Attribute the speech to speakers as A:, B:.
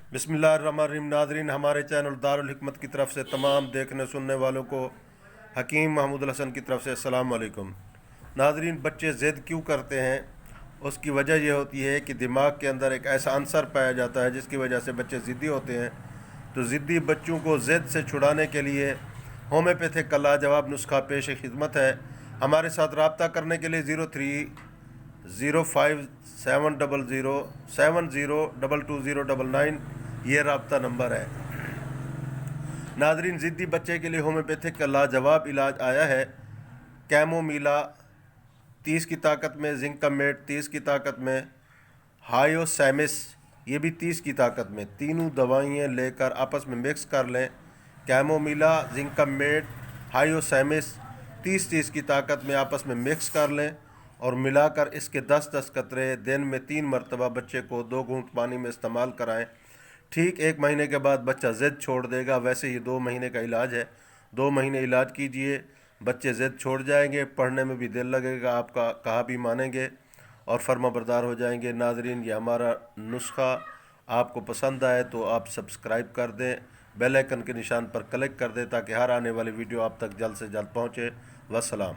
A: बिस्मिल्लाहिर्रहमानिर्रहीम। नाज़रीन, हमारे चैनल दारुल हिकमत की तरफ से तमाम देखने सुनने वालों को हकीम महमूद हसन की तरफ से अस्सलाम वालेकुम। नाज़रीन, बच्चे ज़िद क्यों करते हैं? उसकी वजह यह होती है कि दिमाग के अंदर एक ऐसा अंसर पाया जाता है जिसकी वजह से बच्चे ज़िद्दी होते हैं। तो ज़िद्दी बच्चों को ज़िद से छुड़ाने के लिए होम्योपैथिक का लाजवाब नुस्खा पेश खिदमत है। हमारे साथ रब्ता करने के लिए 03057007022099 ये रब्ता नंबर है। नाजरीन, ज़िद्दी बच्चे के लिए होम्योपैथिक का लाजवाब इलाज आया है। कैमोमीला 30 की ताकत में, जिंकमेट 30 की ताकत में, हायोसैमिस ये भी 30 की ताकत में, तीनों दवाइयाँ लेकर आपस में मिक्स कर लें। कैमोमीला, जिंकमेट, हायोसैमिस 30-30 की ताकत में आपस में मिक्स कर लें और मिलाकर इसके 10-10 कतरे दिन में 3 मरतबा बच्चे को 2 घूंट पानी में इस्तेमाल कराएं। ठीक 1 महीने के बाद बच्चा ज़िद छोड़ देगा। वैसे ये 2 महीने का इलाज है। 2 महीने इलाज कीजिए, बच्चे ज़िद छोड़ जाएंगे, पढ़ने में भी दिल लगेगा, आपका कहा भी मानेंगे और फर्माबरदार हो जाएंगे। नाजरीन, ये हमारा नुस्खा आपको पसंद आए तो आप सब्सक्राइब कर दें, बेल आइकन के निशान पर क्लिक कर दें ताकि हर आने वाली वीडियो आप तक जल्द से जल्द पहुँचे। वस्सलाम।